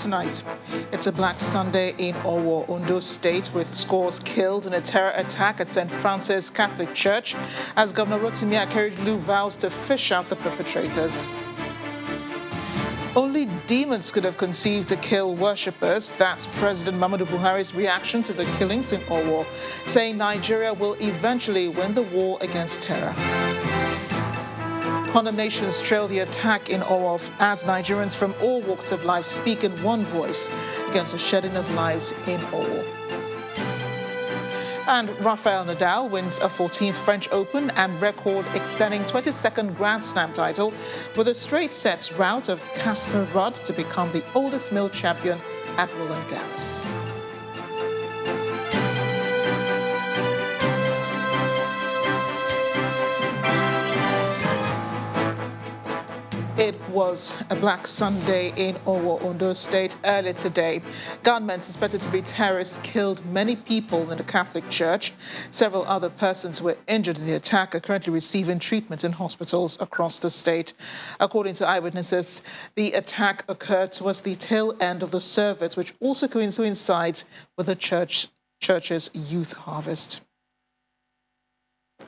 tonight. It's a Black Sunday in Owo, Ondo State, with scores killed in a terror attack at St. Francis Catholic Church as Governor Rotimi Akeredolu vows to fish out the perpetrators. Only demons could have conceived to kill worshippers. That's President Muhammadu Buhari's reaction to the killings in Owo, saying Nigeria will eventually win the war against terror. Condemnations trail the attack in Owo as Nigerians from all walks of life speak in one voice against the shedding of lives in Owo. And Rafael Nadal wins a 14th French Open and record extending 22nd Grand Slam title with a straight sets rout of Casper Ruud to become the oldest male champion at Roland Garros. It was a Black Sunday in Owo, Ondo State earlier today. Gunmen suspected to be terrorists killed many people in the Catholic Church. Several other persons who were injured in the attack are currently receiving treatment in hospitals across the state. According to eyewitnesses, the attack occurred towards the tail end of the service, which also coincides with the church's youth harvest.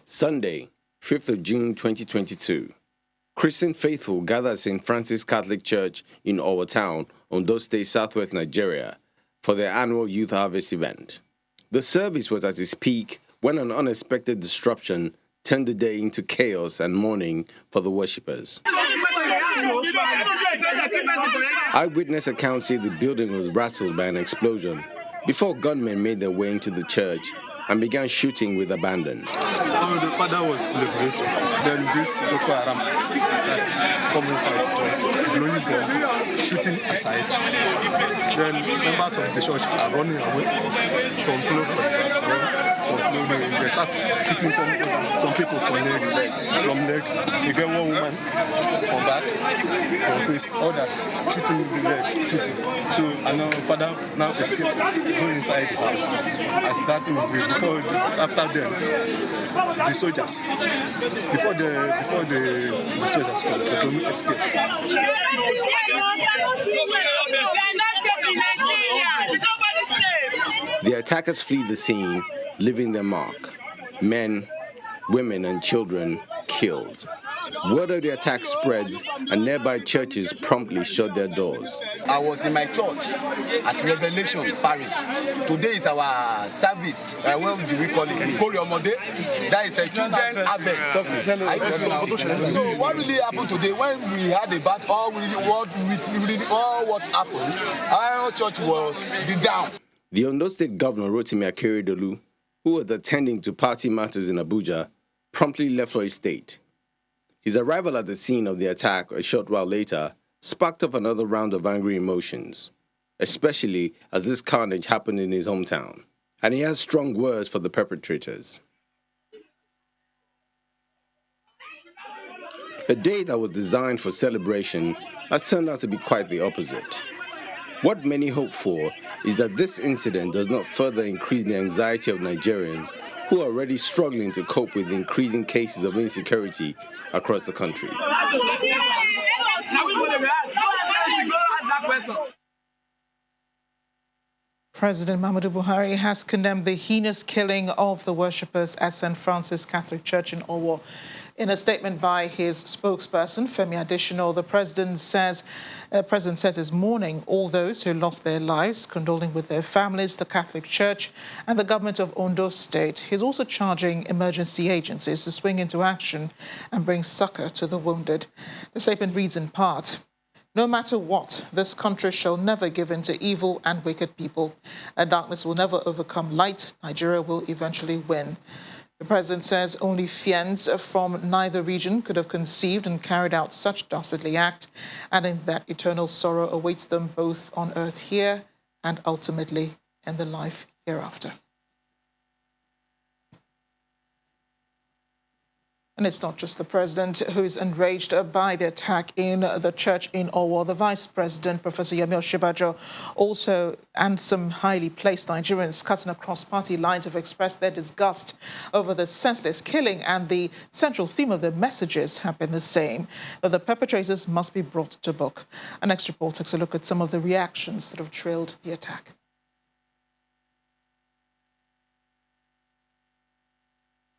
Sunday, 5th of June 2022. Christian faithful gathered at St. Francis Catholic Church in Owo Town, Ondo State, Southwest Nigeria, for their annual Youth Harvest event. The service was at its peak when an unexpected disruption turned the day into chaos and mourning for the worshippers. Eyewitness accounts say the building was rattled by an explosion before gunmen made their way into the church and began shooting with abandon. The father was liberated. Then this Boko Haram come inside, blowing bomb, shooting aside. Then members of the church are running away. Some they start shooting some people from leg. They get one woman from back, from face, others shooting the leg, shooting. So another father now escaped, go inside the house. As that thing after them, the soldiers, before the soldiers come, the government escaped. The attackers flee the scene, leaving their mark. Men, women, and children killed. Word of the attack spreads, and nearby churches promptly shut their doors. I was in my church at Revelation Parish. Today is our service. What do we call it? Koriomode. That is a children harvest. So what really happened today when we had a bat? All what happened? Our church was down. The Ondo State Governor Rotimi Akeredolu, who was attending to party matters in Abuja, promptly left for his state. His arrival at the scene of the attack a short while later sparked off another round of angry emotions, especially as this carnage happened in his hometown, and he has strong words for the perpetrators. A day that was designed for celebration has turned out to be quite the opposite. What many hope for is that this incident does not further increase the anxiety of Nigerians who are already struggling to cope with increasing cases of insecurity across the country. President Muhammadu Buhari has condemned the heinous killing of the worshippers at St. Francis Catholic Church in Owo. In a statement by his spokesperson, Femi Adesina, the president says is mourning all those who lost their lives, condoling with their families, the Catholic Church, and the government of Ondo State. He's also charging emergency agencies to swing into action and bring succor to the wounded. The statement reads in part, "No matter what, this country shall never give in to evil and wicked people. And darkness will never overcome light. Nigeria will eventually win." The president says only fiends from neither region could have conceived and carried out such dastardly act, adding that eternal sorrow awaits them both on earth here and ultimately in the life hereafter. And it's not just the president who is enraged by the attack in the church in Owo. The vice president, Professor Yemi Osinbajo, also, and some highly placed Nigerians cutting across party lines have expressed their disgust over the senseless killing, and the central theme of their messages have been the same, that the perpetrators must be brought to book. Our next report takes a look at some of the reactions that have trailed the attack.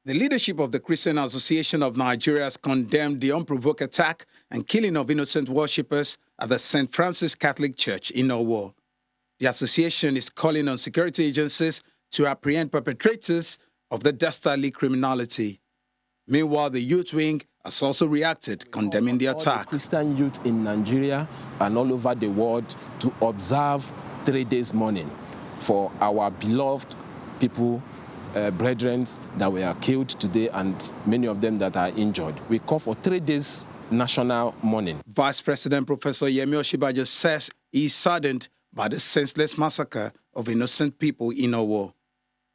The leadership of the Christian Association of Nigeria has condemned the unprovoked attack and killing of innocent worshippers at the St. Francis Catholic Church in Owo. The association is calling on security agencies to apprehend perpetrators of the dastardly criminality. Meanwhile, the youth wing has also reacted, condemning the attack. All the Christian youth in Nigeria and all over the world to observe 3 days mourning for our beloved people, brethren that were killed today, and many of them that are injured. We call for 3 days national mourning. Vice President Professor Yemi Osinbajo says he is saddened by the senseless massacre of innocent people in Owo.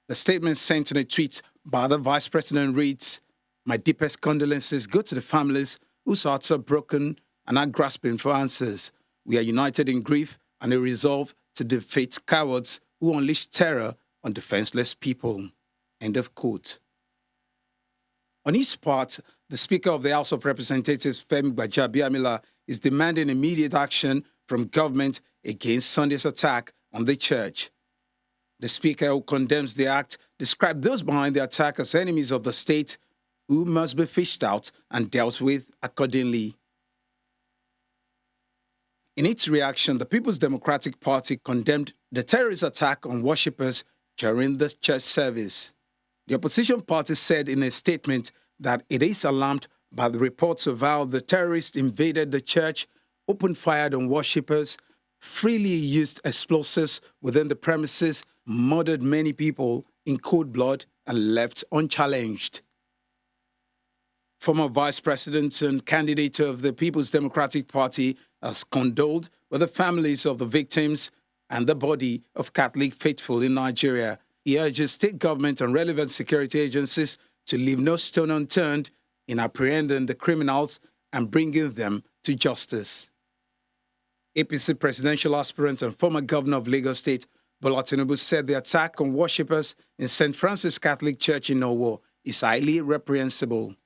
The statement sent in a tweet by the Vice President reads, "My deepest condolences go to the families whose hearts are broken and are grasping for answers. We are united in grief and a resolve to defeat cowards who unleash terror on defenseless people." End of quote. On his part, the Speaker of the House of Representatives, Femi Gbajabiamila, is demanding immediate action from government against Sunday's attack on the church. The Speaker, who condemns the act, described those behind the attack as enemies of the state who must be fished out and dealt with accordingly. In its reaction, the People's Democratic Party condemned the terrorist attack on worshippers during the church service. The opposition party said in a statement that it is alarmed by the reports of how the terrorists invaded the church, opened fire on worshippers, freely used explosives within the premises, murdered many people in cold blood, and left unchallenged. Former Vice President and candidate of the People's Democratic Party has condoled with the families of the victims and the body of Catholic faithful in Nigeria. He urges state government and relevant security agencies to leave no stone unturned in apprehending the criminals and bringing them to justice. APC presidential aspirant and former governor of Lagos State, Bola Tinubu, said the attack on worshippers in St. Francis Catholic Church in Owo is highly reprehensible.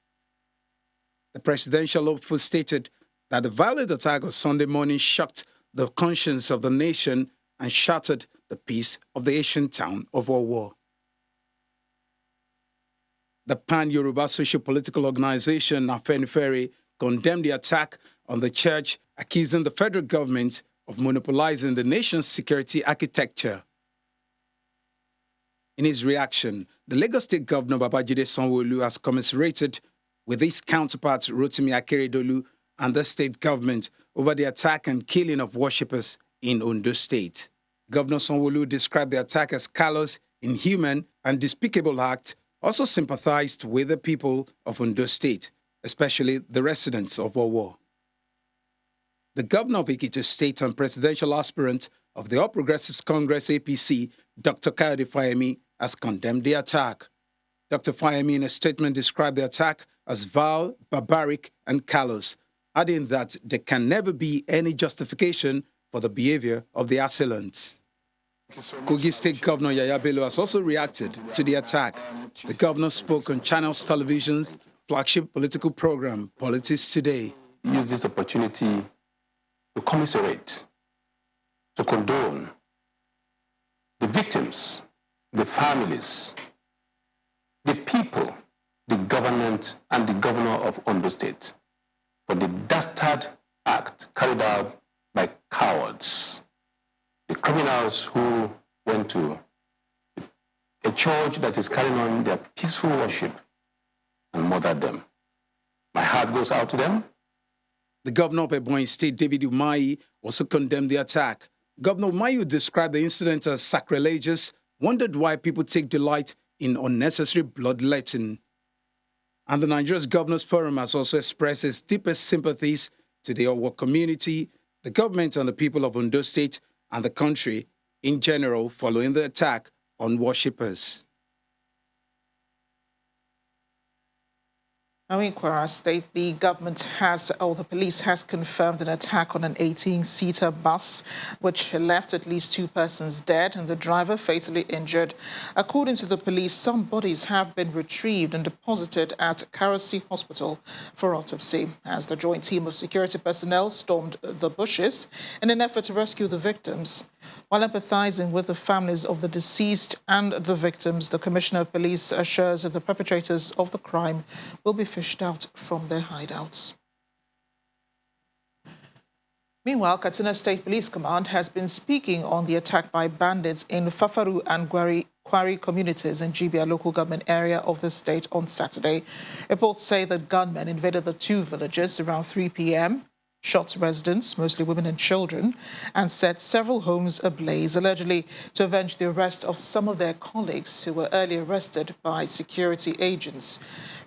The presidential hopeful stated that the violent attack on Sunday morning shocked the conscience of the nation and shattered the peace of the ancient town of Owo. The Pan-Yoruba Socio-Political Organization, Afenifere, condemned the attack on the church, accusing the federal government of monopolizing the nation's security architecture. In his reaction, the Lagos State Governor Babajide Sanwo-Olu has commiserated with his counterpart Rotimi Akeredolu and the state government over the attack and killing of worshippers in Ondo State. Governor Sanwo-Olu described the attack as callous, inhuman, and despicable act, also sympathized with the people of Ondo State, especially the residents of Owo. The governor of Ekiti State and presidential aspirant of the All Progressives Congress APC, Dr. Kayode Fayemi, has condemned the attack. Dr. Fayemi, in a statement, described the attack as vile, barbaric, and callous, adding that there can never be any justification for the behavior of the assailants. Kogi State Governor Yaya Bello has also reacted to the attack. The governor spoke on Channels Television's flagship political program, Politics Today. Use this opportunity to commiserate, to condone the victims, the families, the people, the government, and the governor of Ondo State for the dastard act carried out by cowards, the criminals who went to a church that is carrying on their peaceful worship and murdered them. My heart goes out to them. The governor of Ebonyi State, David Umahi, also condemned the attack. Governor Umahi described the incident as sacrilegious, wondered why people take delight in unnecessary bloodletting. And the Nigeria's Governors Forum has also expressed its deepest sympathies to the Owo community, the government and the people of Ondo State and the country in general following the attack on worshippers. Now, in Kwara State, the police has confirmed an attack on an 18-seater bus, which left at least 2 persons dead and the driver fatally injured. According to the police, some bodies have been retrieved and deposited at Karasi Hospital for autopsy, as the joint team of security personnel stormed the bushes in an effort to rescue the victims. While empathizing with the families of the deceased and the victims, the Commissioner of Police assures that the perpetrators of the crime will be fished out from their hideouts. Meanwhile, Katsina State Police Command has been speaking on the attack by bandits in Fafaru and Kwari communities in Jibia local government area of the state on Saturday. Reports say that gunmen invaded the 2 villages around 3 p.m., shot residents, mostly women and children, and set several homes ablaze, allegedly to avenge the arrest of some of their colleagues who were earlier arrested by security agents.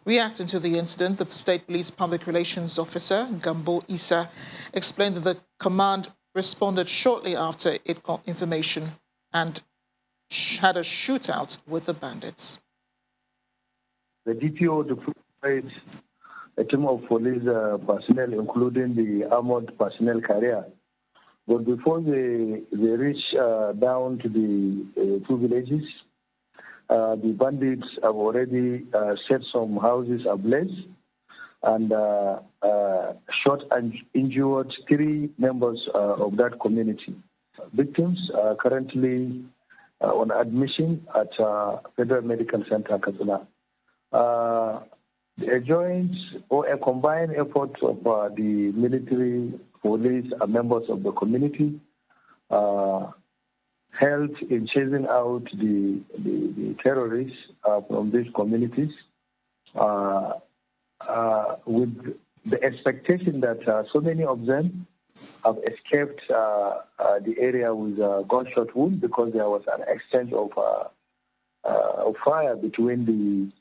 Reacting to the incident, the State Police Public Relations Officer, Gambo Issa, explained that the command responded shortly after it got information and had a shootout with the bandits. The DPO deployed a team of police personnel, including the armored personnel carrier. But before they reach down to the 2 villages, the bandits have already set some houses ablaze and shot and injured 3 members of that community. Victims are currently on admission at Federal Medical Center, Katsina. A joint or a combined effort of the military, police, and members of the community helped in chasing out the terrorists from these communities with the expectation that so many of them have escaped the area with a gunshot wound because there was an exchange of fire between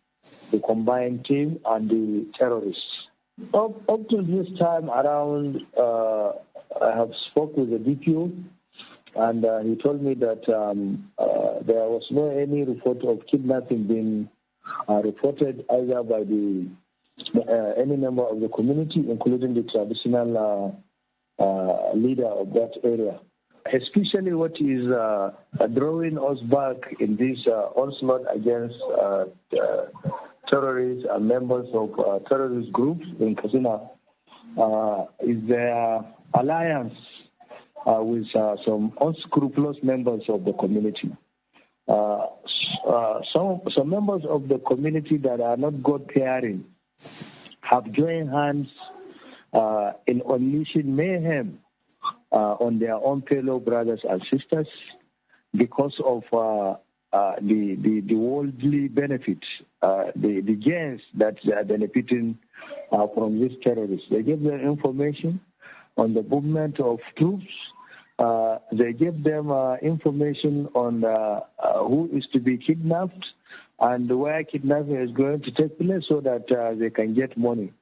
the combined team and the terrorists. Up to this time around, I have spoke with the DPO, and he told me that there was no any report of kidnapping being reported either by any member of the community, including the traditional leader of that area. Especially what is drawing us back in this onslaught against terrorists and members of terrorist groups in Katsina is their alliance with some unscrupulous members of the community. Some members of the community that are not God-fearing have joined hands in unleashing mayhem on their own fellow brothers and sisters because of the worldly benefits, the gains that they are benefiting from these terrorists. They give them information on the movement of troops. They give them information on who is to be kidnapped and where kidnapping is going to take place so that they can get money.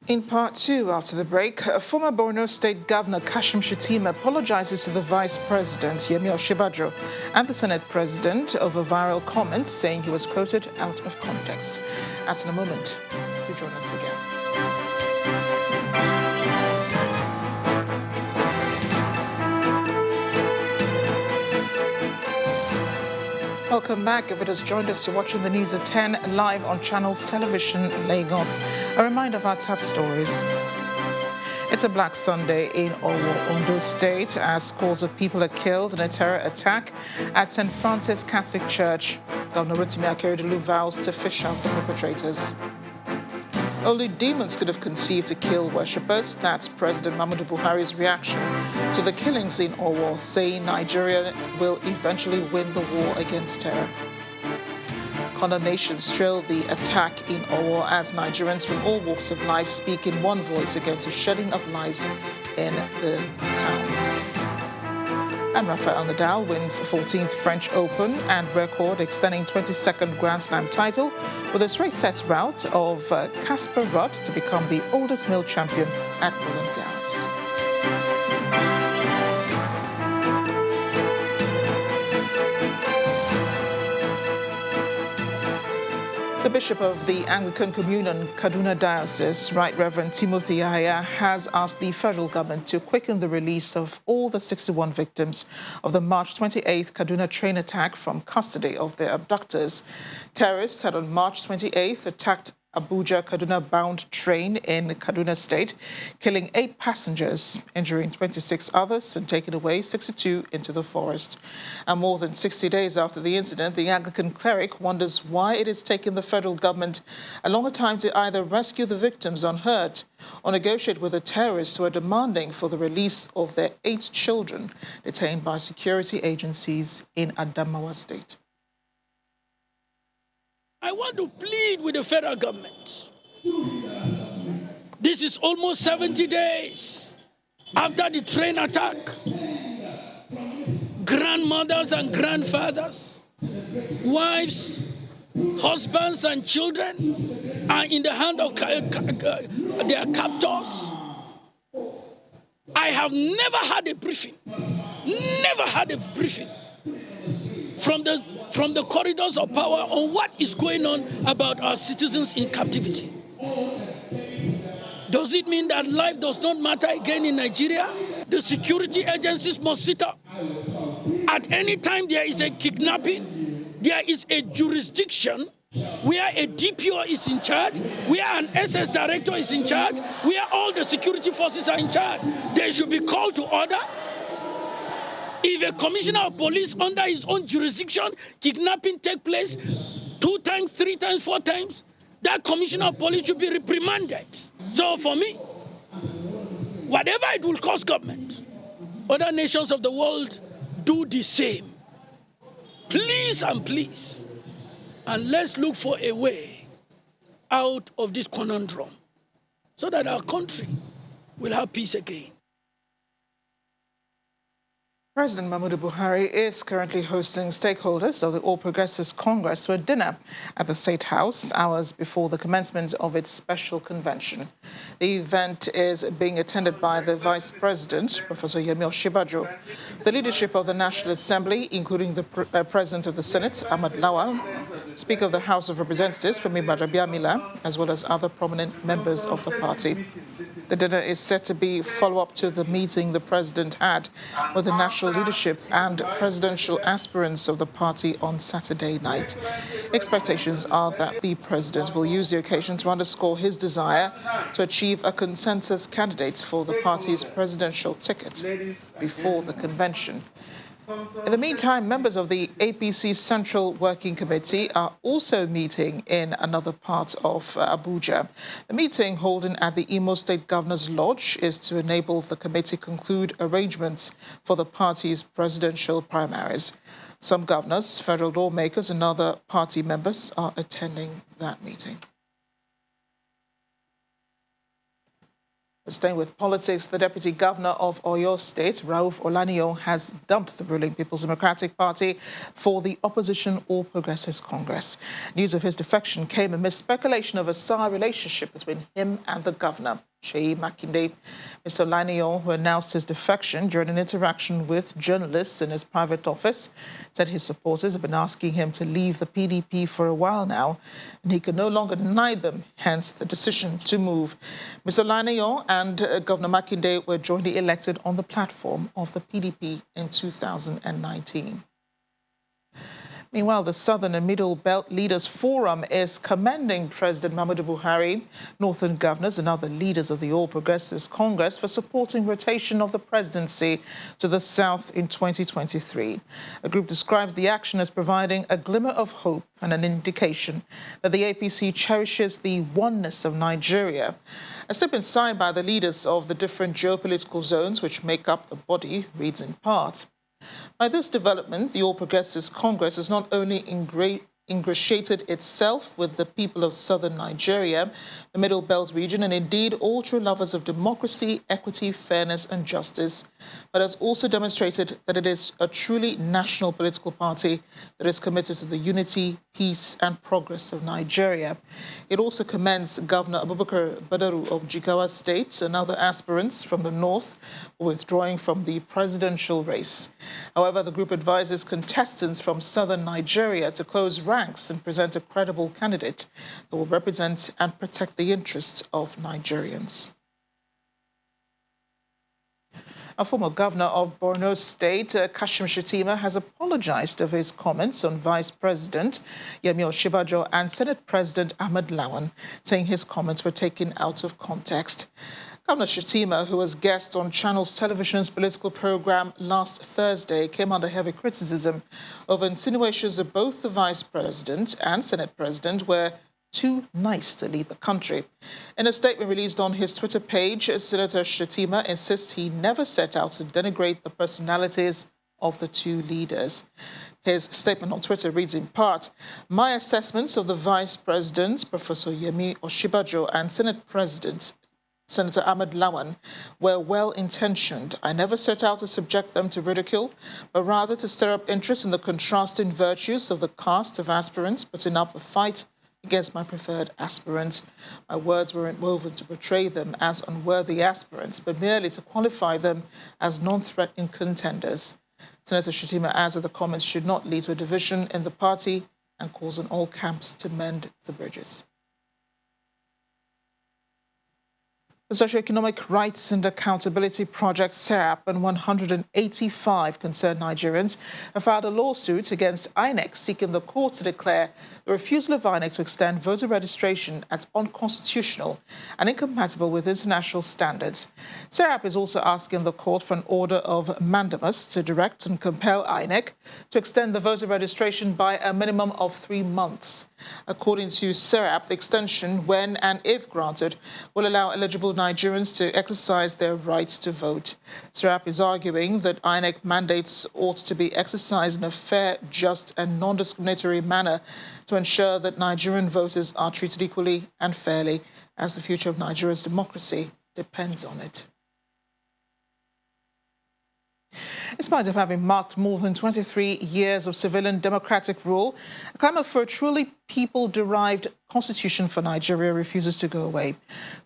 In part 2, after the break, former Borno State Governor Kashim Shettima apologizes to the Vice President, Yemi Osinbajo, and the Senate President over viral comments saying he was quoted out of context. That's in a moment. Do join us again. Welcome back. If it has joined us, you're watching the news at 10 live on Channels Television Lagos. A reminder of our top stories. It's a Black Sunday in Owo, Ondo State, as scores of people are killed in a terror attack at St. Francis Catholic Church. Governor Rotimi Akeredolu vows to fish out the perpetrators. Only demons could have conceived to kill worshippers. That's President Muhammadu Buhari's reaction to the killings in Owo, saying Nigeria will eventually win the war against terror. Condemnations trail the attack in Owo as Nigerians from all walks of life speak in one voice against the shedding of lives in the town. And Rafael Nadal wins 14th French Open and record extending 22nd Grand Slam title with a straight sets rout of Casper Ruud to become the oldest male champion at Roland Garros. The Bishop of the Anglican Communion, Kaduna Diocese, Right Reverend Timothy Yahaya, has asked the federal government to quicken the release of all the 61 victims of the March 28th Kaduna train attack from custody of their abductors. Terrorists had on March 28th attacked Abuja-Kaduna-bound train in Kaduna State, killing 8 passengers, injuring 26 others, and taking away 62 into the forest. And more than 60 days after the incident, the Anglican cleric wonders why it is taking the federal government a longer time to either rescue the victims unhurt or negotiate with the terrorists who are demanding for the release of their 8 children detained by security agencies in Adamawa State. I want to plead with the federal government. This is almost 70 days after the train attack. Grandmothers and grandfathers, wives, husbands and children are in the hand of their captors. I have never had a briefing from the corridors of power on what is going on about our citizens in captivity. Does it mean that life does not matter again in Nigeria? The security agencies must sit up. At any time there is a kidnapping, there is a jurisdiction where a DPO is in charge, where an SS director is in charge, where all the security forces are in charge. They should be called to order. If a commissioner of police under his own jurisdiction, kidnapping take place 2 times, 3 times, 4 times, that commissioner of police should be reprimanded. So for me, whatever it will cost government, other nations of the world do the same. Please and please, and let's look for a way out of this conundrum so that our country will have peace again. President Muhammadu Buhari is currently hosting stakeholders of the All Progressives Congress to a dinner at the State House hours before the commencement of its special convention. The event is being attended by the Vice President, Professor Yemi Osinbajo, the leadership of the National Assembly, including the President of the Senate, Ahmad Lawal, Speaker of the House of Representatives, Femi Gbajabiamila, as well as other prominent members of the party. The dinner is set to be follow-up to the meeting the president had with the national leadership and presidential aspirants of the party on Saturday night. Expectations are that the president will use the occasion to underscore his desire to achieve a consensus candidate for the party's presidential ticket before the convention. In the meantime, members of the APC Central Working Committee are also meeting in another part of Abuja. The meeting, holding at the Imo State Governor's Lodge, is to enable the committee conclude arrangements for the party's presidential primaries. Some governors, federal lawmakers, and other party members are attending that meeting. Staying with politics, the Deputy Governor of Oyo State, Rauf Olaniyan, has dumped the ruling People's Democratic Party for the opposition All Progressives Congress. News of his defection came amidst speculation of a sour relationship between him and the governor, Seyi Makinde. Mr. Olaniyan, who announced his defection during an interaction with journalists in his private office, said his supporters have been asking him to leave the PDP for a while now, and he can no longer deny them, hence the decision to move. Mr. Olaniyan and Governor Makinde were jointly elected on the platform of the PDP in 2019. Meanwhile, the Southern and Middle Belt Leaders Forum is commending President Muhammadu Buhari, Northern governors and other leaders of the All Progressives Congress for supporting rotation of the presidency to the South in 2023. A group describes the action as providing a glimmer of hope and an indication that the APC cherishes the oneness of Nigeria. A statement signed by the leaders of the different geopolitical zones which make up the body reads in part: by this development, the All Progressives Congress has not only ingratiated itself with the people of southern Nigeria, the Middle Belt region, and indeed all true lovers of democracy, equity, fairness, and justice, but has also demonstrated that it is a truly national political party that is committed to the unity, peace, and progress of Nigeria. It also commends Governor Abubakar Badaru of Jigawa State and other aspirants from the north withdrawing from the presidential race. However, the group advises contestants from southern Nigeria to close ranks ranks and present a credible candidate who will represent and protect the interests of Nigerians. A former governor of Borno State, Kashim Shettima, has apologized for his comments on Vice President Yemi Osinbajo and Senate President Ahmed Lawan, saying his comments were taken out of context. Governor Shettima, who was guest on Channels Television's political program last Thursday, came under heavy criticism over insinuations that both the Vice President and Senate President were too nice to lead the country. In a statement released on his Twitter page, Senator Shettima insists he never set out to denigrate the personalities of the two leaders. His statement on Twitter reads in part, "My assessments of the Vice President, Professor Yemi Osinbajo, and Senate President Senator Ahmed Lawan were well-intentioned. I never set out to subject them to ridicule, but rather to stir up interest in the contrasting virtues of the cast of aspirants putting up a fight against my preferred aspirant. My words weren't woven to portray them as unworthy aspirants, but merely to qualify them as non-threatening contenders." Senator Shettima adds that the comments should not lead to a division in the party and calls on all camps to mend the bridges. The Socioeconomic Rights and Accountability Project, SERAP, and 185 concerned Nigerians have filed a lawsuit against INEC seeking the court to declare the refusal of INEC to extend voter registration as unconstitutional and incompatible with international standards. SERAP is also asking the court for an order of mandamus to direct and compel INEC to extend the voter registration by a minimum of 3 months. According to SERAP, the extension, when and if granted, will allow eligible Nigerians to exercise their rights to vote. SERAP is arguing that INEC mandates ought to be exercised in a fair, just and non-discriminatory manner to ensure that Nigerian voters are treated equally and fairly, as the future of Nigeria's democracy depends on it. In spite of having marked more than 23 years of civilian democratic rule, a clamor for a truly people-derived constitution for Nigeria refuses to go away.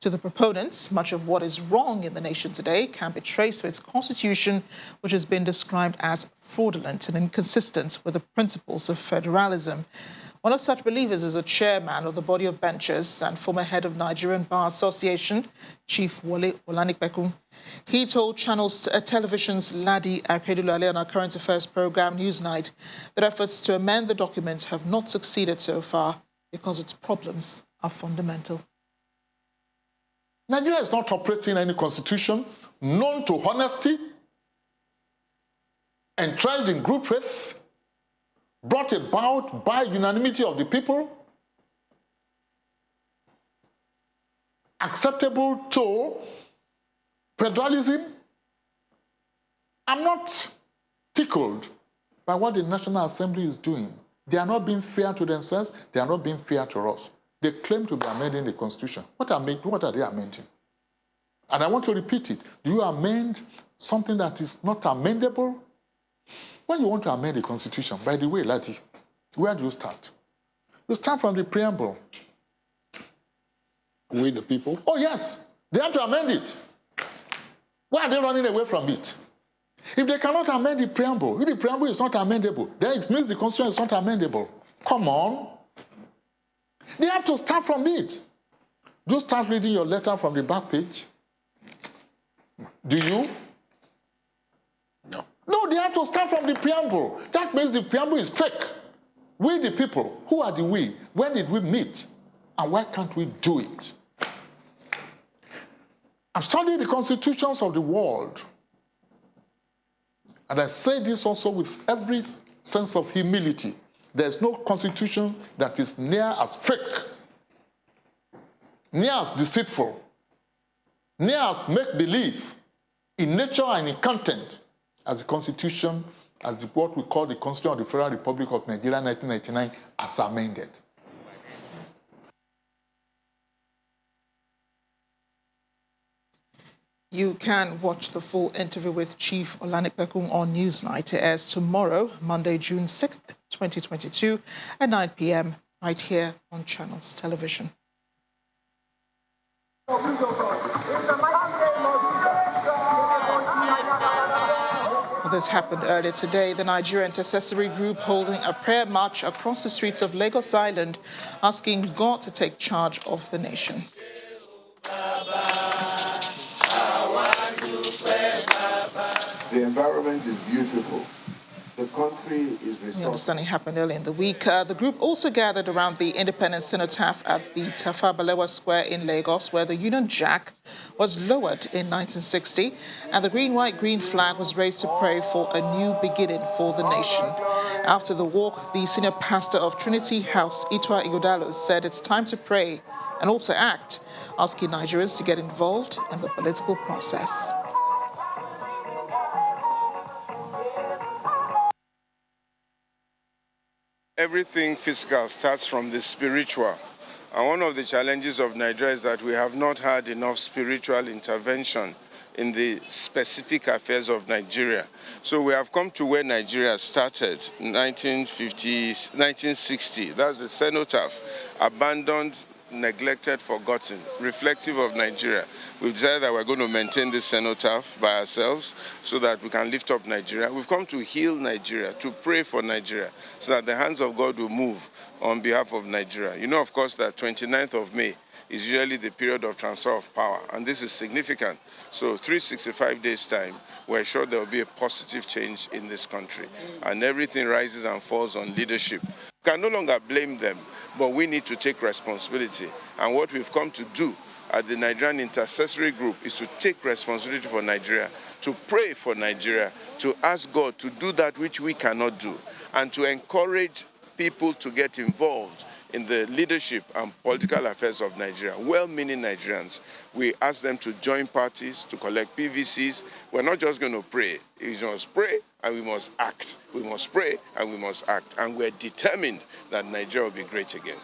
To the proponents, much of what is wrong in the nation today can be traced to its constitution, which has been described as fraudulent and inconsistent with the principles of federalism. One of such believers is a chairman of the body of benchers and former head of Nigerian Bar Association, Chief Wole Olanipekun. He told Channels Television's Ladi Akedulale on our current affairs program Newsnight that efforts to amend the document have not succeeded so far because its problems are fundamental. Nigeria is not operating any constitution known to honesty, entrenched in group faith, brought about by unanimity of the people, acceptable to federalism. I'm not tickled by what the National Assembly is doing. They are not being fair to themselves. They are not being fair to us. They claim to be amending the Constitution. What are they amending? And I want to repeat it. Do you amend something that is not amendable? When you want to amend the Constitution, by the way, Ladi, where do you start? You start from the preamble. We the people? Oh, yes. They have to amend it. Why are they running away from it? If they cannot amend the preamble, if the preamble is not amendable, then it means the Constitution is not amendable. Come on. They have to start from it. Do you start reading your letter from the back page? Do you? No. No, they have to start from the preamble. That means the preamble is fake. We the people, who are the we? When did we meet? And why can't we do it? I've studied the constitutions of the world. And I say this also with every sense of humility. There's no constitution that is near as fake, near as deceitful, near as make-believe in nature and in content as the Constitution, as what we call the Constitution of the Federal Republic of Nigeria 1999 as amended. You can watch the full interview with Chief Olanipekun on Newsnight. It airs tomorrow, Monday, June 6th, 2022, at 9 p.m. right here on Channels Television. This happened earlier today. The Nigerian intercessory group holding a prayer march across the streets of Lagos Island, asking God to take charge of the nation. The environment is beautiful. The country is resourceful. We understand it happened early in the week. The group also gathered around the Independence Cenotaph at the Tafawa Balewa Square in Lagos, where the Union Jack was lowered in 1960, and the green-white-green flag was raised to pray for a new beginning for the nation. After the walk, the senior pastor of Trinity House, Itwa Igodalo, said it's time to pray and also act, asking Nigerians to get involved in the political process. Everything physical starts from the spiritual. And one of the challenges of Nigeria is that we have not had enough spiritual intervention in the specific affairs of Nigeria. So we have come to where Nigeria started in 1960. That's the cenotaph, abandoned, neglected, forgotten, reflective of Nigeria. We've decided that we're going to maintain this cenotaph by ourselves so that we can lift up Nigeria. We've come to heal Nigeria, to pray for Nigeria, so that the hands of God will move on behalf of Nigeria. You know, of course, that 29th of May is usually the period of transfer of power, and this is significant. So 365 days' time, we're sure there will be a positive change in this country, and everything rises and falls on leadership. We can no longer blame them, but we need to take responsibility. And what we've come to do at the Nigerian Intercessory Group is to take responsibility for Nigeria, to pray for Nigeria, to ask God to do that which we cannot do, and to encourage people to get involved in the leadership and political affairs of Nigeria, well-meaning Nigerians. We ask them to join parties, to collect PVCs. We're not just going to pray. We must pray and we must act. We must pray and we must act. And we're determined that Nigeria will be great again.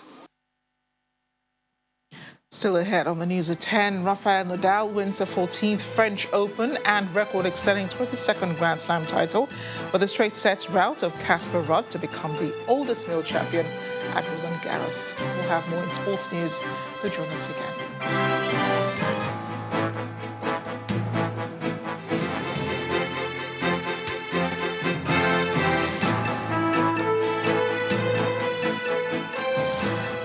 Still ahead on the news at 10, Rafael Nadal wins the 14th French Open and record-extending 22nd Grand Slam title with a straight-sets rout of Casper Ruud to become the oldest male champion at Roland Garros. We'll have more in sports news. To join us again.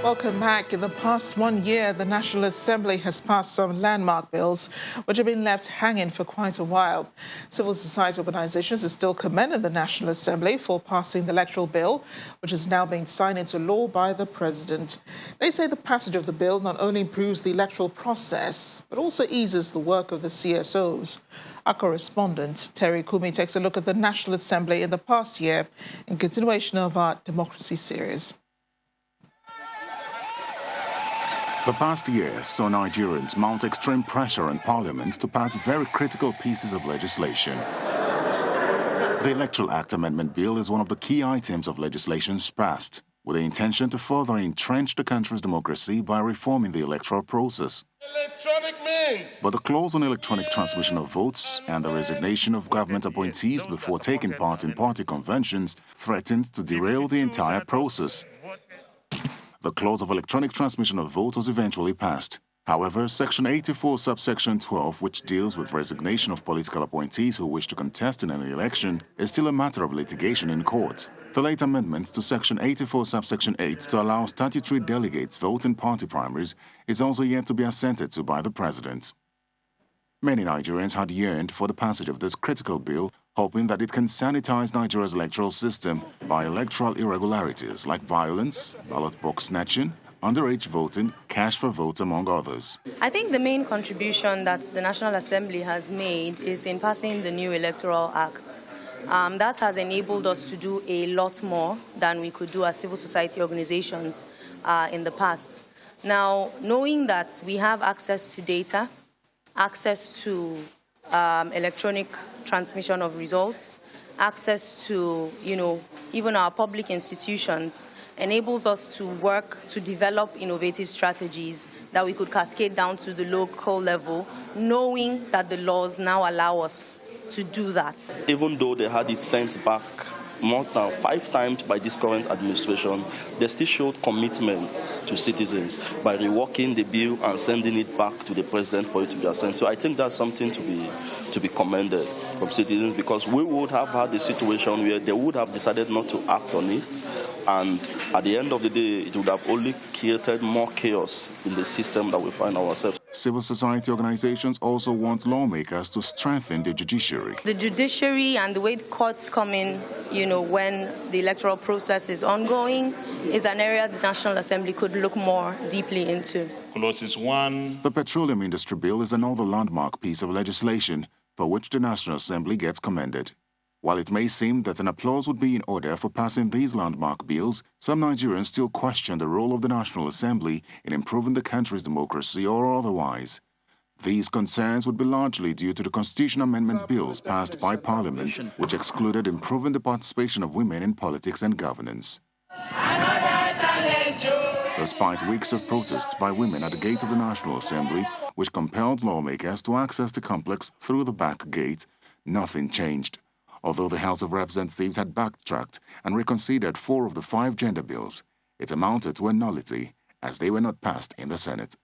Welcome back. In the past 1 year, the National Assembly has passed some landmark bills which have been left hanging for quite a while. Civil society organizations are still commending the National Assembly for passing the electoral bill, which is now being signed into law by the president. They say the passage of the bill not only improves the electoral process, but also eases the work of the CSOs. Our correspondent, Terry Kumi, takes a look at the National Assembly in the past year in continuation of our democracy series. The past year saw Nigerians mount extreme pressure on Parliament to pass very critical pieces of legislation. The Electoral Act Amendment Bill is one of the key items of legislation passed, with the intention to further entrench the country's democracy by reforming the electoral process. Electronic means. But the clause on electronic transmission of votes and the resignation of government appointees before taking part in party conventions threatened to derail the entire process. The clause of electronic transmission of vote was eventually passed. However, Section 84, subsection 12, which deals with resignation of political appointees who wish to contest in an election, is still a matter of litigation in court. The late amendment to Section 84, subsection 8, to allow statutory delegates vote in party primaries is also yet to be assented to by the president. Many Nigerians had yearned for the passage of this critical bill, hoping that it can sanitize Nigeria's electoral system by electoral irregularities like violence, ballot box snatching, underage voting, cash for votes, among others. I think the main contribution that the National Assembly has made is in passing the new Electoral Act. That has enabled us to do a lot more than we could do as civil society organizations in the past. Now, knowing that we have access to data, access to electronic transmission of results, access to, even our public institutions, enables us to work to develop innovative strategies that we could cascade down to the local level, knowing that the laws now allow us to do that. Even though they had it sent back more than 5 times by this current administration, they still showed commitment to citizens by reworking the bill and sending it back to the president for it to be assent. So I think that's something to be commended from citizens, because we would have had a situation where they would have decided not to act on it, and at the end of the day, it would have only created more chaos in the system that we find ourselves. Civil society organizations also want lawmakers to strengthen the judiciary. The judiciary and the way the courts come in, when the electoral process is ongoing, is an area the National Assembly could look more deeply into. Clauses 1. The Petroleum Industry Bill is another landmark piece of legislation for which the National Assembly gets commended. While it may seem that an applause would be in order for passing these landmark bills, some Nigerians still question the role of the National Assembly in improving the country's democracy or otherwise. These concerns would be largely due to the constitutional amendment bills passed by Parliament, which excluded improving the participation of women in politics and governance. Despite weeks of protests by women at the gate of the National Assembly, which compelled lawmakers to access the complex through the back gate, nothing changed. Although the House of Representatives had backtracked and reconsidered 4 of the 5 gender bills, it amounted to a nullity, as they were not passed in the Senate.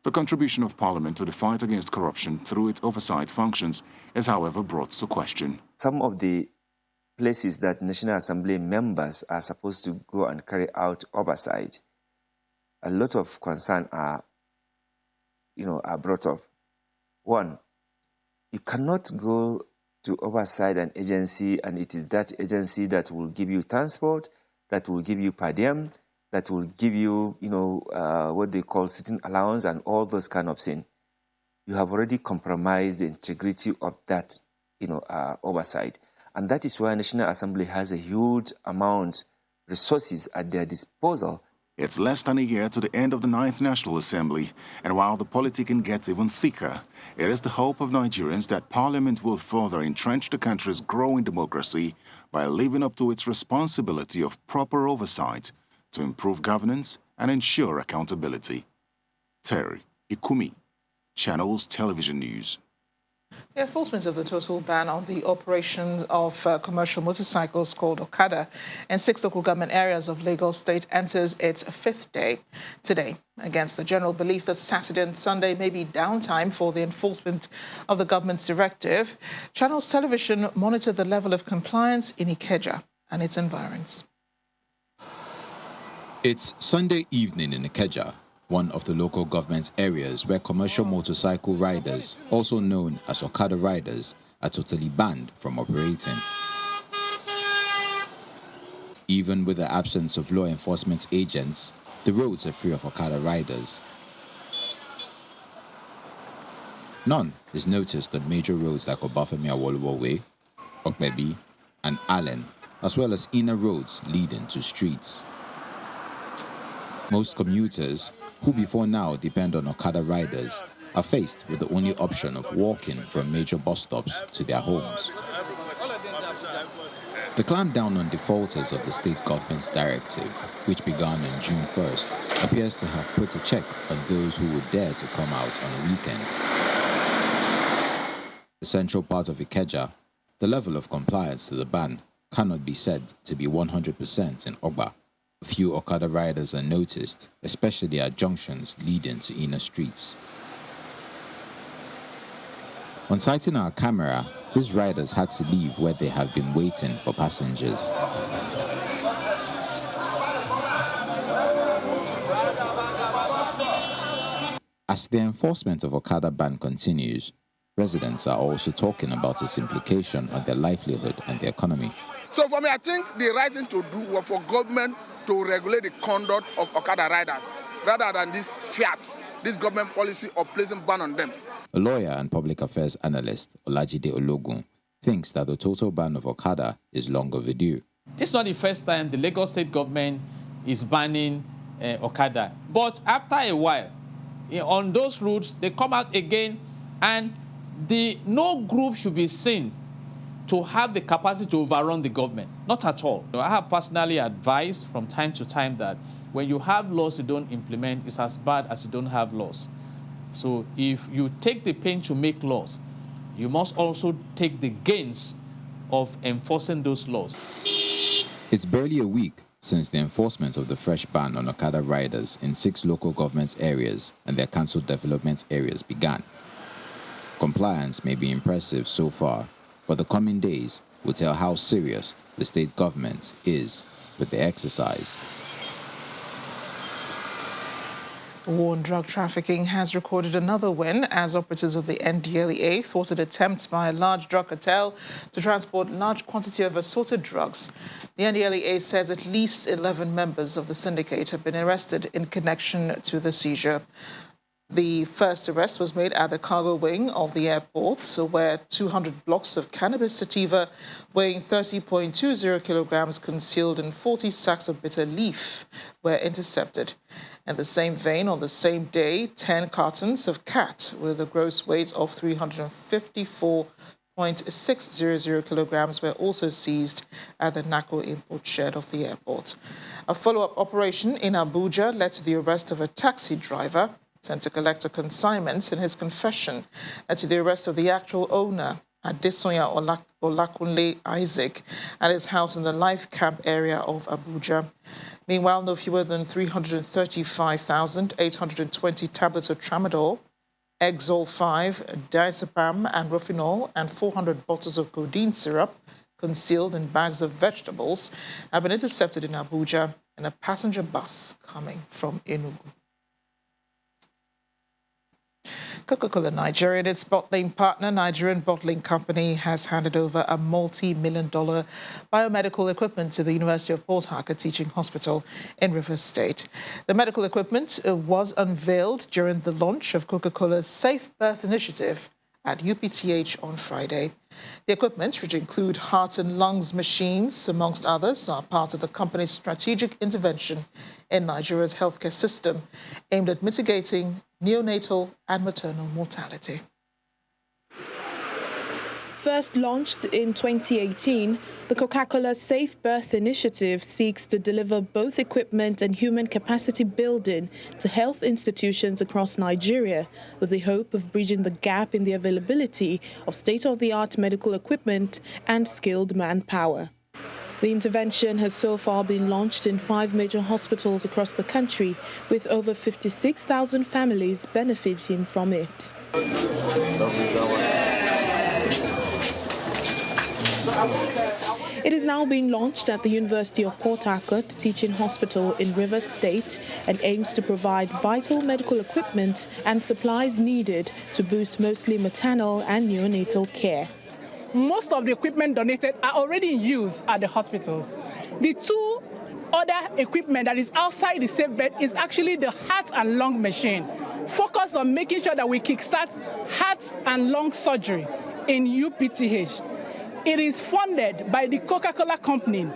The contribution of Parliament to the fight against corruption through its oversight functions is, however, brought to question. Some of the places that National Assembly members are supposed to go and carry out oversight, a lot of concern are brought up. One, you cannot go to oversight an agency, and it is that agency that will give you transport, that will give you per diem, that will give you, what they call sitting allowance and all those kind of things. You have already compromised the integrity of that, oversight. And that is why National Assembly has a huge amount of resources at their disposal. It's less than a year to the end of the 9th National Assembly, and while the politicking gets even thicker, it is the hope of Nigerians that Parliament will further entrench the country's growing democracy by living up to its responsibility of proper oversight to improve governance and ensure accountability. Terry Ikumi, Channels Television News. The enforcement of the total ban on the operations of commercial motorcycles called Okada in 6 local government areas of Lagos State enters its 5th day today, against the general belief that Saturday and Sunday may be downtime for the enforcement of the government's directive. Channels Television monitored the level of compliance in Ikeja and its environs. It's Sunday evening in Ikeja, one of the local government areas where commercial motorcycle riders, also known as Okada riders, are totally banned from operating. Even with the absence of law enforcement agents, the roads are free of Okada riders. None is noticed on major roads like Obafemi Awolowo Way, Okbebi, and Allen, as well as inner roads leading to streets. Most commuters, who before now depend on Okada riders, are faced with the only option of walking from major bus stops to their homes. The clampdown on defaulters of the state government's directive, which began on June 1st, appears to have put a check on those who would dare to come out on a weekend. The central part of Ikeja, the level of compliance to the ban cannot be said to be 100% in Ogba. A few Okada riders are noticed, especially at junctions leading to inner streets. On sighting our camera, these riders had to leave where they have been waiting for passengers. As the enforcement of Okada ban continues, residents are also talking about its implication on their livelihood and the economy. So for me, I think the right thing to do was for government to regulate the conduct of Okada riders, rather than this fiat, this government policy of placing ban on them. A lawyer and public affairs analyst, Olajide Ologun, thinks that the total ban of Okada is long overdue. This is not the first time the Lagos state government is banning Okada. But after a while, on those routes, they come out again, and no group should be seen to have the capacity to overrun the government. Not at all. I have personally advised from time to time that when you have laws you don't implement, it's as bad as you don't have laws. So if you take the pain to make laws, you must also take the gains of enforcing those laws. It's barely a week since the enforcement of the fresh ban on Okada riders in 6 local government areas and their council development areas began. Compliance may be impressive so far, but the coming days will tell how serious the state government is with the exercise. The war on drug trafficking has recorded another win as operatives of the NDLEA thwarted attempts by a large drug cartel to transport large quantity of assorted drugs. The NDLEA says at least 11 members of the syndicate have been arrested in connection to the seizure. The first arrest was made at the cargo wing of the airport, where 200 blocks of cannabis sativa weighing 30.20 kilograms concealed in 40 sacks of bitter leaf were intercepted. In the same vein, on the same day, 10 cartons of cat with a gross weight of 354.600 kilograms were also seized at the NACO import shed of the airport. A follow-up operation in Abuja led to the arrest of a taxi driver sent to collect a consignment in his confession, and to the arrest of the actual owner, Adesoya Olakunle Isaac, at his house in the Life Camp area of Abuja. Meanwhile, no fewer than 335,820 tablets of tramadol, Exol 5, diazepam and Rofinol, and 400 bottles of codeine syrup concealed in bags of vegetables have been intercepted in Abuja in a passenger bus coming from Enugu. Coca-Cola Nigeria and its bottling partner, Nigerian Bottling Company, has handed over a multi-million-dollar biomedical equipment to the University of Port Harcourt Teaching Hospital in Rivers State. The medical equipment was unveiled during the launch of Coca-Cola's Safe Birth Initiative at UPTH on Friday. The equipment, which include heart and lungs machines, amongst others, are part of the company's strategic intervention in Nigeria's healthcare system aimed at mitigating neonatal and maternal mortality. First launched in 2018, the Coca-Cola Safe Birth Initiative seeks to deliver both equipment and human capacity building to health institutions across Nigeria, with the hope of bridging the gap in the availability of state-of-the-art medical equipment and skilled manpower. The intervention has so far been launched in 5 major hospitals across the country, with over 56,000 families benefiting from it. It is now being launched at the University of Port Harcourt Teaching Hospital in Rivers State and aims to provide vital medical equipment and supplies needed to boost mostly maternal and neonatal care. Most of the equipment donated are already in use at the hospitals. The 2 other equipment that is outside the safe bed is actually the heart and lung machine, focused on making sure that we kickstart heart and lung surgery in UPTH. It is funded by the Coca-Cola company,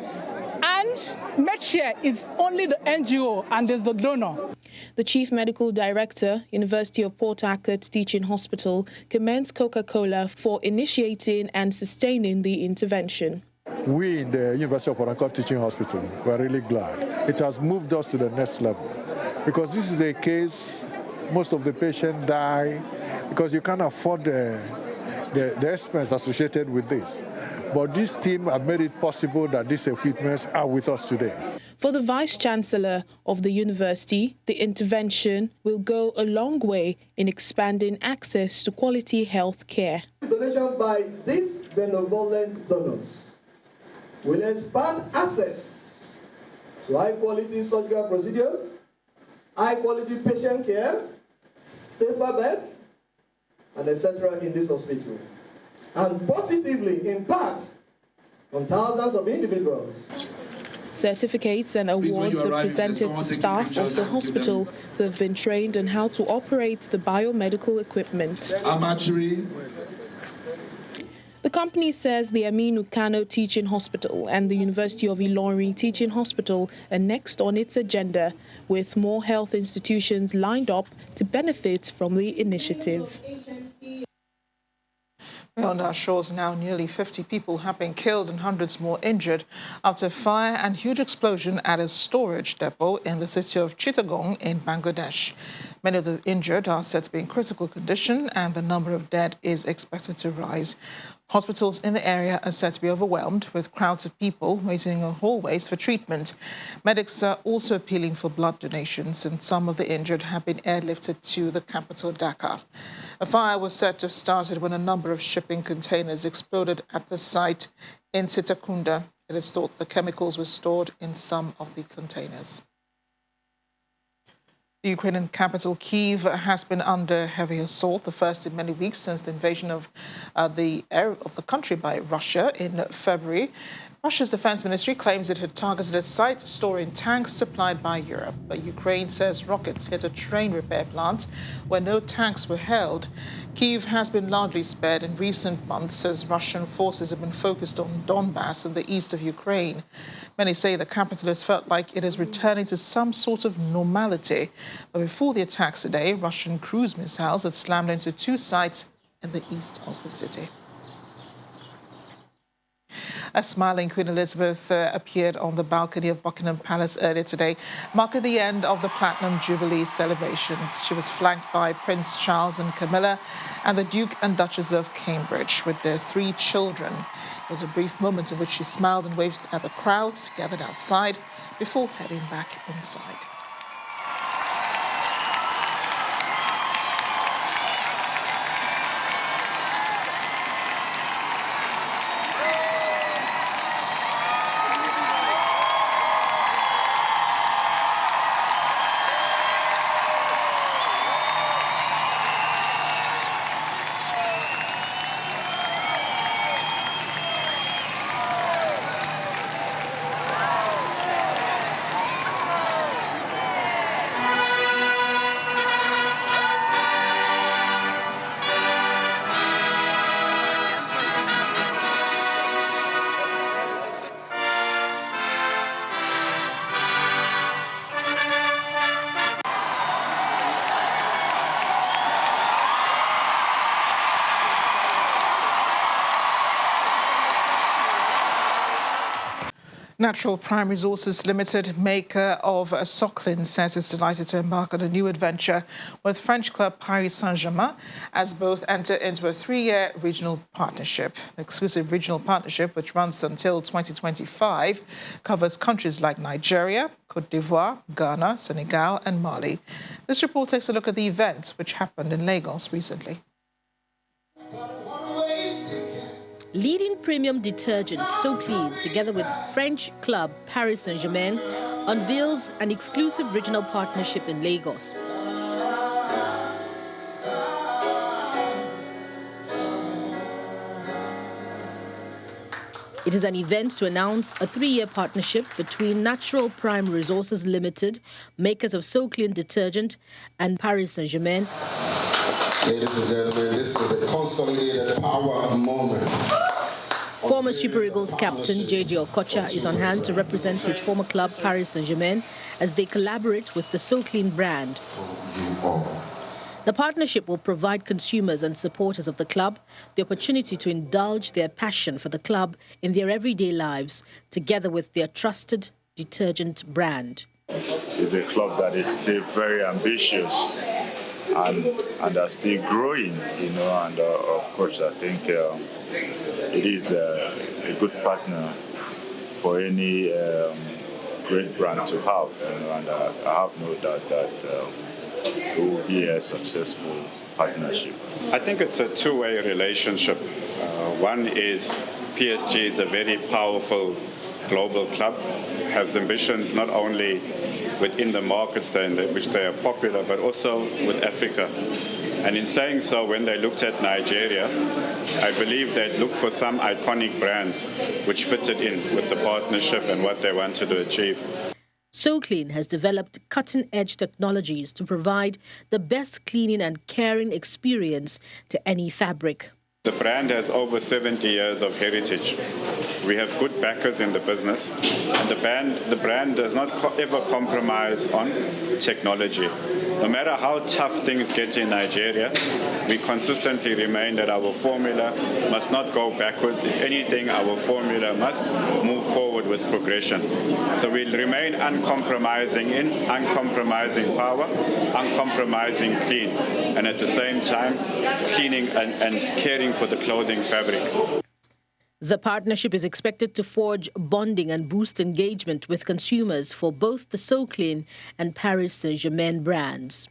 and MedShare is only the NGO and there's the donor. The Chief Medical Director, University of Port Harcourt Teaching Hospital, commends Coca-Cola for initiating and sustaining the intervention. We in the University of Port Harcourt Teaching Hospital were really glad. It has moved us to the next level, because this is a case most of the patients die because you can't afford the expense associated with this. But this team have made it possible that these equipments are with us today. For the Vice-Chancellor of the university, the intervention will go a long way in expanding access to quality health care. Donation by these benevolent donors will expand access to high-quality surgical procedures, high-quality patient care, safer beds, and etc. in this hospital, and positively impact on thousands of individuals. Certificates and awards are presented to staff of the hospital who have been trained on how to operate the biomedical equipment. The company says the Aminu Kano Teaching Hospital and the University of Ilorin Teaching Hospital are next on its agenda, with more health institutions lined up to benefit from the initiative. On our shores now, nearly 50 people have been killed and hundreds more injured after a fire and huge explosion at a storage depot in the city of Chittagong in Bangladesh. Many of the injured are said to be in critical condition, and the number of dead is expected to rise. Hospitals in the area are said to be overwhelmed, with crowds of people waiting in hallways for treatment. Medics are also appealing for blood donations, and some of the injured have been airlifted to the capital, Dhaka. A fire was said to have started when a number of shipping containers exploded at the site in Chittagong. It is thought the chemicals were stored in some of the containers. The Ukrainian capital, Kyiv, has been under heavy assault, the first in many weeks since the invasion of the country by Russia in February. Russia's defense ministry claims it had targeted a site storing tanks supplied by Europe, but Ukraine says rockets hit a train repair plant where no tanks were held. Kyiv has been largely spared in recent months as Russian forces have been focused on Donbass in the east of Ukraine. Many say the capital has felt like it is returning to some sort of normality. But before the attacks today, Russian cruise missiles had slammed into two sites in the east of the city. A smiling Queen Elizabeth appeared on the balcony of Buckingham Palace earlier today, marking the end of the Platinum Jubilee celebrations. She was flanked by Prince Charles and Camilla and the Duke and Duchess of Cambridge with their 3 children. There was a brief moment in which she smiled and waved at the crowds gathered outside before heading back inside. Natural Prime Resources Limited, maker of Soclin, says it's delighted to embark on a new adventure with French club Paris Saint-Germain as both enter into a 3-year regional partnership. The exclusive regional partnership, which runs until 2025, covers countries like Nigeria, Cote d'Ivoire, Ghana, Senegal and Mali. This report takes a look at the event which happened in Lagos recently. Leading premium detergent So Clean, together with French club Paris Saint-Germain, unveils an exclusive regional partnership in Lagos. It is an event to announce a 3-year partnership between Natural Prime Resources Limited, makers of So Clean detergent, and Paris Saint-Germain. Ladies and gentlemen, this is a consolidated power moment. Former Super Eagles captain J.J. Okocha is on hand to represent his former club Paris Saint-Germain as they collaborate with the So Clean brand. The partnership will provide consumers and supporters of the club the opportunity to indulge their passion for the club in their everyday lives, together with their trusted detergent brand. It's a club that is still very ambitious and are still growing, and of course I think it is a good partner for any great brand to have, and I have no doubt that it will be a successful partnership. I think it's a two-way relationship. One is PSG is a very powerful global club, has ambitions not only within the markets in which they are popular, but also with Africa. And in saying so, when they looked at Nigeria, I believe they'd look for some iconic brands which fitted in with the partnership and what they wanted to achieve. So Clean has developed cutting-edge technologies to provide the best cleaning and caring experience to any fabric. The brand has over 70 years of heritage, We have good backers in the business, and the brand does not ever compromise on technology. No matter how tough things get in Nigeria, we consistently remain that our formula must not go backwards. If anything, our formula must move forward with progression. So we'll remain uncompromising in, uncompromising power, uncompromising clean, and at the same time, cleaning and caring for the clothing fabric. The partnership is expected to forge bonding and boost engagement with consumers for both the So Clean and Paris Saint-Germain brands.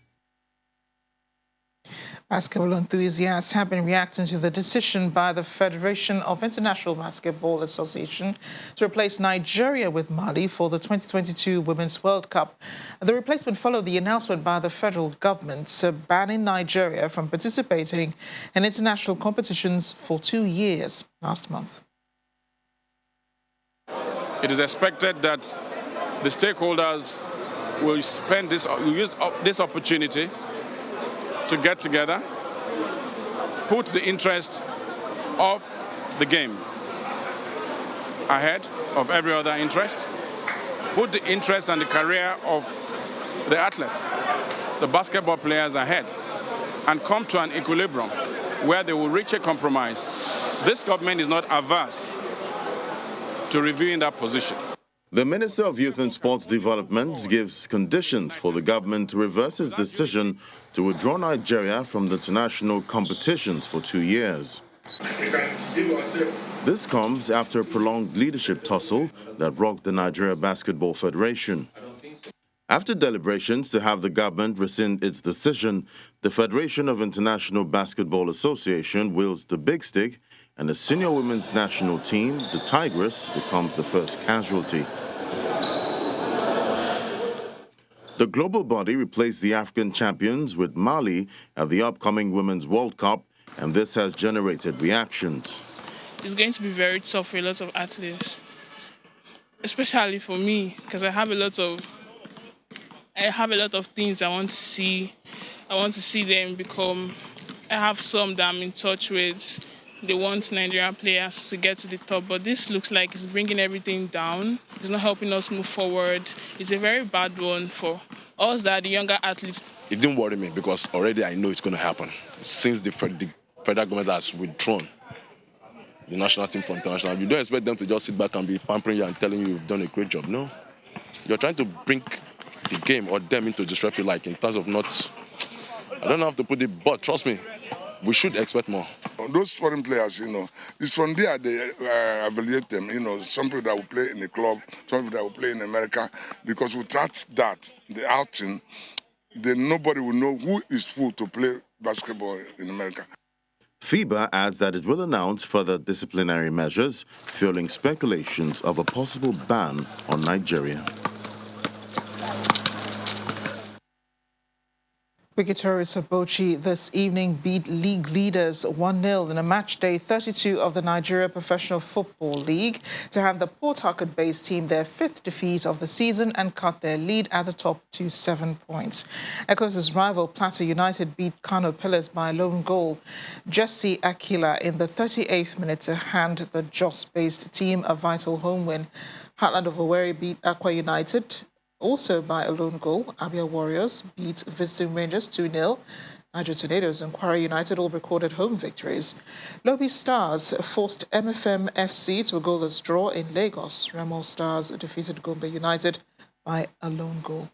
Basketball enthusiasts have been reacting to the decision by the Federation of International Basketball Association to replace Nigeria with Mali for the 2022 Women's World Cup. The replacement followed the announcement by the federal government banning Nigeria from participating in international competitions for 2 years last month. It is expected that the stakeholders will use this opportunity to get together, put the interest of the game ahead of every other interest, put the interest and the career of the athletes, the basketball players ahead, and come to an equilibrium where they will reach a compromise. This government is not averse to reviewing that position. The Minister of Youth and Sports Development gives conditions for the government to reverse its decision to withdraw Nigeria from the international competitions for 2 years. This comes after a prolonged leadership tussle that rocked the Nigeria Basketball Federation. After deliberations to have the government rescind its decision, the Federation of International Basketball Association wields the big stick, and the senior women's national team, the Tigress, becomes the first casualty. The global body replaced the African champions with Mali at the upcoming Women's World Cup, and this has generated reactions. It's going to be very tough for a lot of athletes, especially for me, because I have a lot of things I want to see. I want to see them become. I have some that I'm in touch with. They want Nigerian players to get to the top, but this looks like it's bringing everything down. It's not helping us move forward. It's a very bad one for us, that the younger athletes. It didn't worry me because already I know it's going to happen. Since the federal government has withdrawn the national team from international, you don't expect them to just sit back and be pampering you and telling you you've done a great job. No. You're trying to bring the game or them into disruption, like in terms of not, I don't know how to put it, but trust me, we should expect more. Those foreign players, it's from there they evaluate them. Some people that will play in the club, some people that will play in America, because without that, the outing, then nobody will know who is who to play basketball in America. FIBA adds that it will announce further disciplinary measures, fueling speculations of a possible ban on Nigeria. Victoria Sobochi this evening beat league leaders 1-0 in a match day 32 of the Nigeria Professional Football League to hand the Port Harcourt-based team their 5th defeat of the season and cut their lead at the top to 7 points. Ecos' rival Plateau United beat Kano Pillars by a lone goal. Jesse Akila in the 38th minute to hand the Jos-based team a vital home win. Heartland of Owerri beat Akwa United also by a lone goal. Abia Warriors beat visiting Rangers 2-0. Niger Tornadoes and Kwara United all recorded home victories. Lobi Stars forced MFM FC to a goalless draw in Lagos. Remo Stars defeated Gombe United by a lone goal.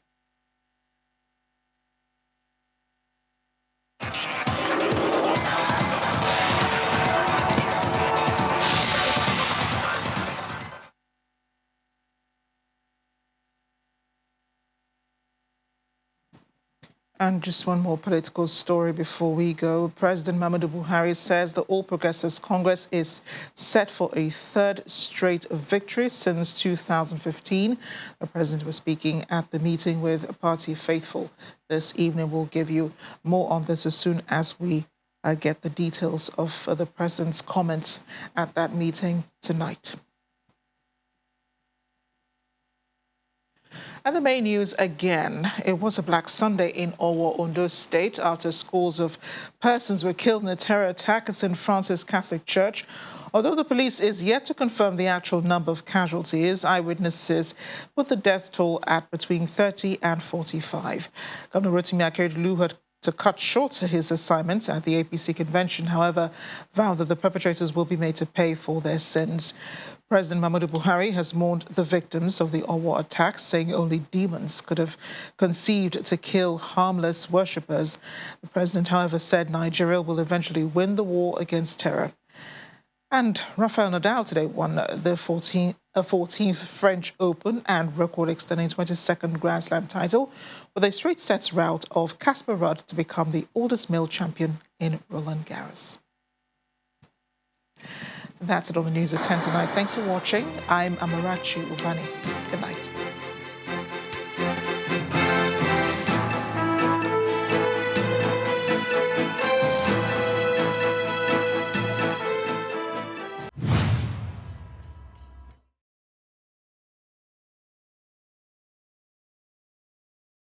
And just one more political story before we go. President Muhammadu Buhari says the All Progressives Congress is set for a 3rd straight victory since 2015. The president was speaking at the meeting with party faithful this evening. We'll give you more on this as soon as we get the details of the president's comments at that meeting tonight. And the main news again, it was a Black Sunday in Owo, Ondo State, after scores of persons were killed in a terror attack at St. Francis Catholic Church. Although the police is yet to confirm the actual number of casualties, eyewitnesses put the death toll at between 30 and 45. Governor Rotimi Akeredolu had to cut short his assignment at the APC convention, however, vowed that the perpetrators will be made to pay for their sins. President Muhammadu Buhari has mourned the victims of the Owo attacks, saying only demons could have conceived to kill harmless worshippers. The president, however, said Nigeria will eventually win the war against terror. And Rafael Nadal today won the 14th French Open and record extending 22nd Grand Slam title with a straight sets rout of Casper Ruud to become the oldest male champion in Roland Garros. That's it on the news at 10 tonight. Thanks for watching. I'm Amarachi Ubani. Good night.